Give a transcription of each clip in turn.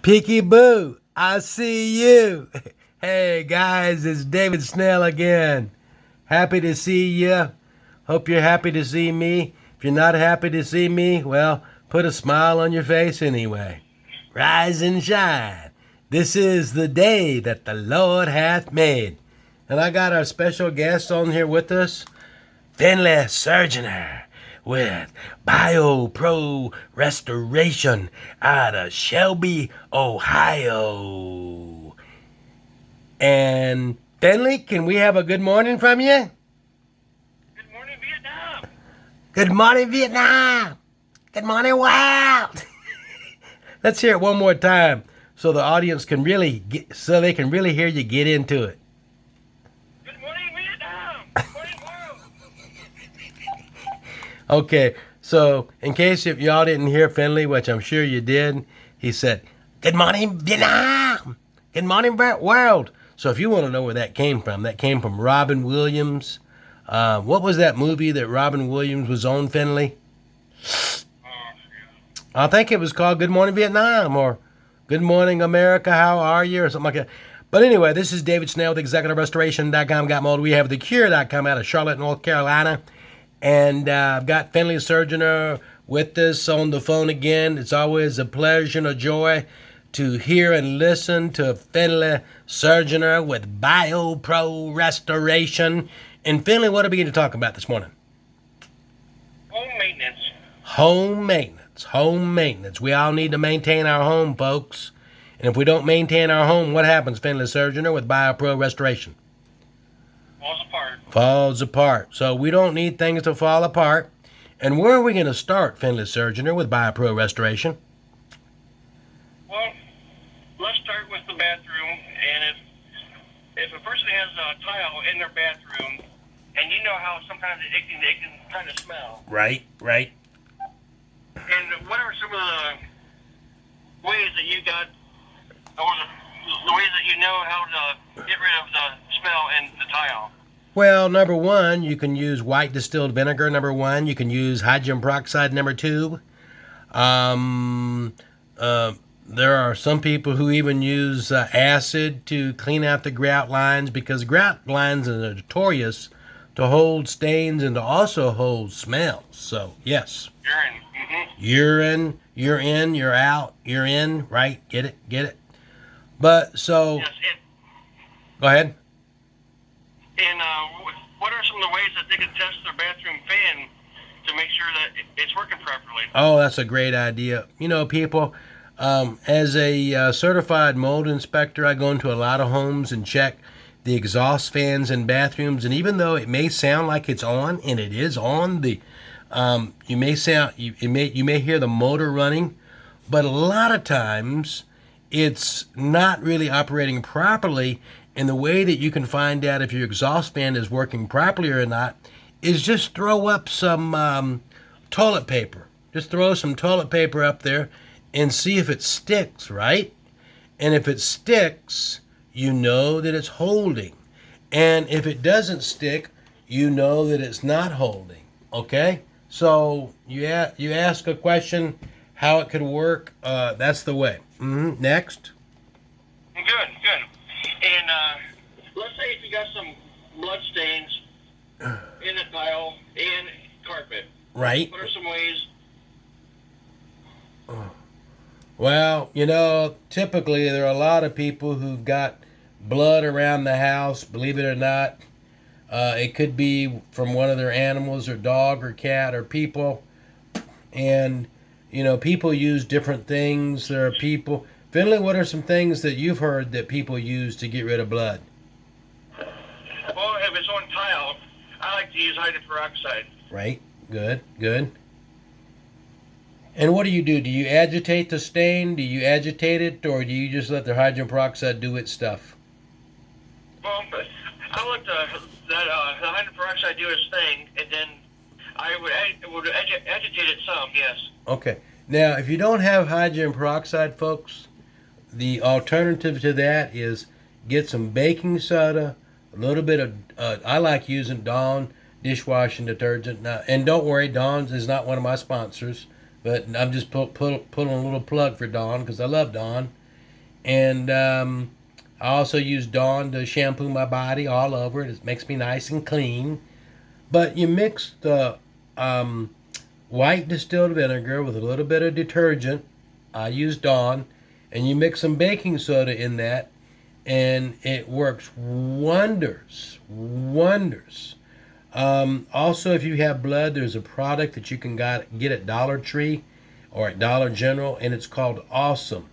Peeky Boo, I see you. Hey guys, it's David Snell again. Happy to see you. Hope you're happy to see me. If you're not happy to see me, well, put a smile on your face anyway. Rise and shine. This is the day that the Lord hath made. And I got our special guest on here with us, Finley Surgeoner with BioPro Restoration out of Shelby, Ohio. And Finley, can we have a good morning from you? Good morning, Vietnam. Good morning, Vietnam. Good morning, world. Let's hear it one more time so the audience can really so they can really hear you get into it. Good morning, Vietnam. Good morning, world. Okay, so in case if y'all didn't hear Finley, which I'm sure you did, he said, "Good morning, Vietnam. Good morning, world." So if you want to know where that came from Robin Williams. What was that movie that Robin Williams was on, Finley? I think it was called Good Morning Vietnam or Good Morning America, How Are You? Or something like that. But anyway, this is David Snell with ExecutiveRestoration.com. Got mold. We have TheCure.com out of Charlotte, North Carolina. And I've got Finley Surgeoner with us on the phone again. It's always a pleasure and a joy to hear and listen to Finley Surgeoner with BioPro Restoration. And Finley, what are we going to talk about this morning? Home maintenance. Home maintenance. Home maintenance. We all need to maintain our home, folks. And if we don't maintain our home, what happens, Finley Surgeoner, with BioPro Restoration? Falls apart. Falls apart. So we don't need things to fall apart. And where are we going to start, Finley Surgeoner, with BioPro Restoration? Well, let's start with the bathroom. And if a person has a tile in their bathroom, and you know how sometimes it can kind of smell. Right. And what are some of the ways that you got, or the ways that you know how to get rid of the smell in the tile? Well, number one, you can use white distilled vinegar. Number one, you can use hydrogen peroxide. Number two, there are some people who even use acid to clean out the grout lines because grout lines are notorious to hold stains and to also hold smells. So, yes. Urine. Mm-hmm. Urine, you're in, you're out, you're in, right? Get it? But, so... Yes, go ahead. And what are some of the ways that they can test their bathroom fan to make sure that it's working properly? Oh, that's a great idea. You know, people, as a certified mold inspector, I go into a lot of homes and check the exhaust fans in bathrooms. And even though it may sound like it's on, and it is on, you may hear the motor running, but a lot of times it's not really operating properly. And the way that you can find out if your exhaust fan is working properly or not is just throw up some toilet paper. Just throw some toilet paper up there and see if it sticks, right? And if it sticks, you know that it's holding. And if it doesn't stick, you know that it's not holding, okay? So you ask a question, how it could work, that's the way. Next. Good. And let's say if you got some blood stains in the tile and carpet. Right. What are some ways? Well, you know, typically there are a lot of people who've got blood around the house, believe it or not. It could be from one of their animals or dog or cat or people. And, you know, people use different things. There are people... Finley, what are some things that you've heard that people use to get rid of blood? Well, if it's on tile, I like to use hydrogen peroxide. Right. Good. And what do? Do you agitate the stain? Do you agitate it, or do you just let the hydrogen peroxide do its stuff? Well, I let the hydrogen peroxide do its thing, and then I would agitate it some, yes. Okay. Now, if you don't have hydrogen peroxide, folks, the alternative to that is get some baking soda, a little bit of, I like using Dawn dishwashing detergent. Now, and don't worry, Dawn is not one of my sponsors, but I'm just putting a little plug for Dawn because I love Dawn. And I also use Dawn to shampoo my body all over. It makes me nice and clean. But you mix the white distilled vinegar with a little bit of detergent. I use Dawn. And you mix some baking soda in that, and it works wonders. Wonders. Also, if you have blood, there's a product that you can get at Dollar Tree or at Dollar General, and it's called Awesome.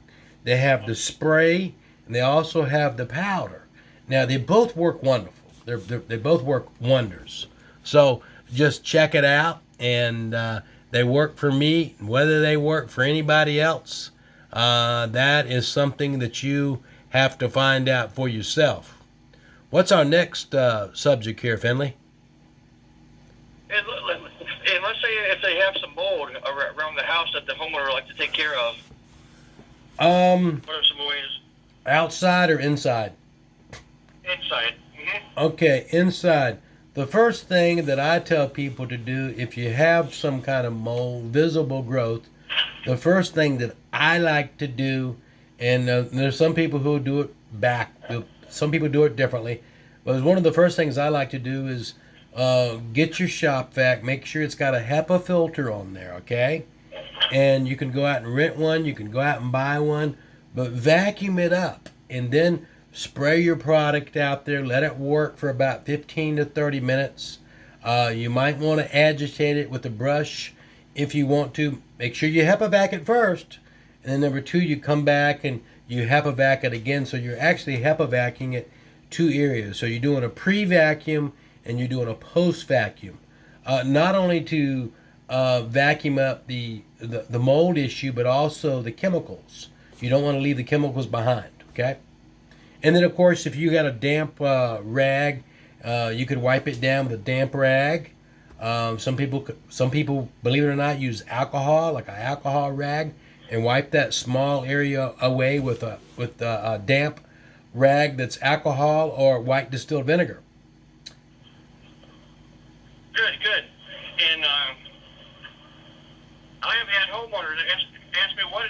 They have the spray, and they also have the powder. Now, they both work wonderful. They both work wonders. So just check it out, and they work for me. Whether they work for anybody else, that is something that you have to find out for yourself. What's our next subject here, Finley? And let's say if they have some mold around the house that the homeowner would like to take care of. What are some ways? Outside or inside? Inside. Mm-hmm. Okay, inside. The first thing that I tell people to do if you have some kind of mold, visible growth, the first thing that I like to do, and there's some people who do it some people do it differently, but one of the first things I like to do is get your shop vac, make sure it's got a HEPA filter on there, okay? And you can go out and rent one, you can go out and buy one, but vacuum it up and then spray your product out there, let it work for about 15 to 30 minutes. You might want to agitate it with a brush if you want to. Make sure you HEPA vac it first, and then number 2, you come back and you HEPA vac it again, so you're actually HEPA vacuuming it 2 areas. So you're doing a pre-vacuum and you're doing a post-vacuum. Not only to vacuum up the mold issue, but also the chemicals. You don't want to leave the chemicals behind, okay? And then, of course, if you got a damp rag, you could wipe it down with a damp rag. Some people, believe it or not, use alcohol, like an alcohol rag, and wipe that small area away with a damp rag that's alcohol or white distilled vinegar. Good. And I have had homeowners ask me what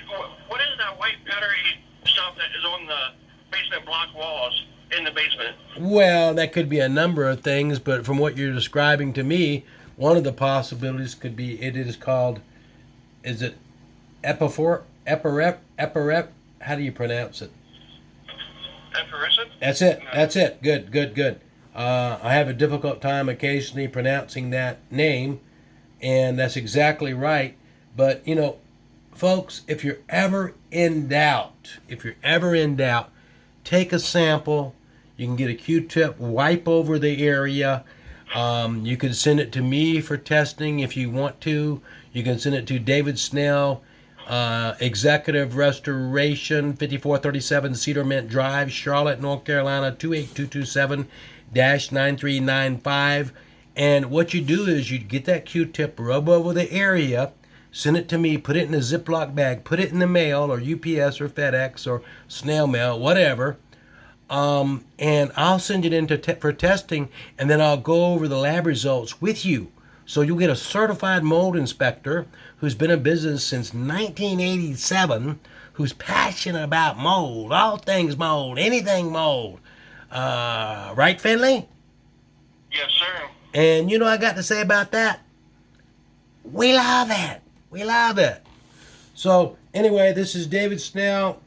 is that white powdery stuff that is on the basement block walls in the basement? Well, that could be a number of things, but from what you're describing to me, one of the possibilities could be is it Epirep? How do you pronounce it? Effervescent? That's it. Good. I have a difficult time occasionally pronouncing that name, and that's exactly right. But, folks, if you're ever in doubt, take a sample. You can get a Q-tip, wipe over the area. You can send it to me for testing if you want to. You can send it to David Snell, Executive Restoration, 5437 Cedar Mint Drive, Charlotte, North Carolina, 28227-9395. And what you do is you get that Q-tip, rub over the area, send it to me, put it in a Ziploc bag, put it in the mail or UPS or FedEx or snail mail, whatever. And I'll send it in for testing, and then I'll go over the lab results with you. So you'll get a certified mold inspector who's been in business since 1987, who's passionate about mold, all things mold, anything mold. Right, Finley? Yes, sir. And you know what I got to say about that? We love it. So anyway, this is David Snell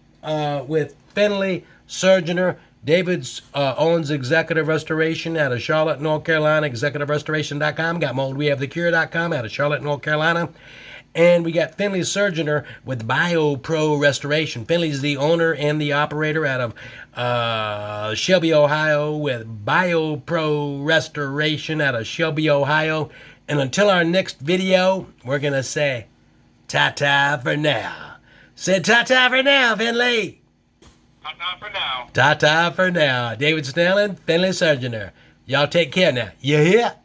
with Finley Surgeoner. David's owns Executive Restoration out of Charlotte, North Carolina, executiverestoration.com. Got moldwehavethecure.com out of Charlotte, North Carolina. And we got Finley Surgeoner with BioPro Restoration. Finley's the owner and the operator out of Shelby, Ohio, with BioPro Restoration out of Shelby, Ohio. And until our next video, we're going to say ta-ta for now. Say ta-ta for now, Finley. Ta-ta for now. Ta-ta for now. David Snell and Finley Surgeoner. Y'all take care now. You hear?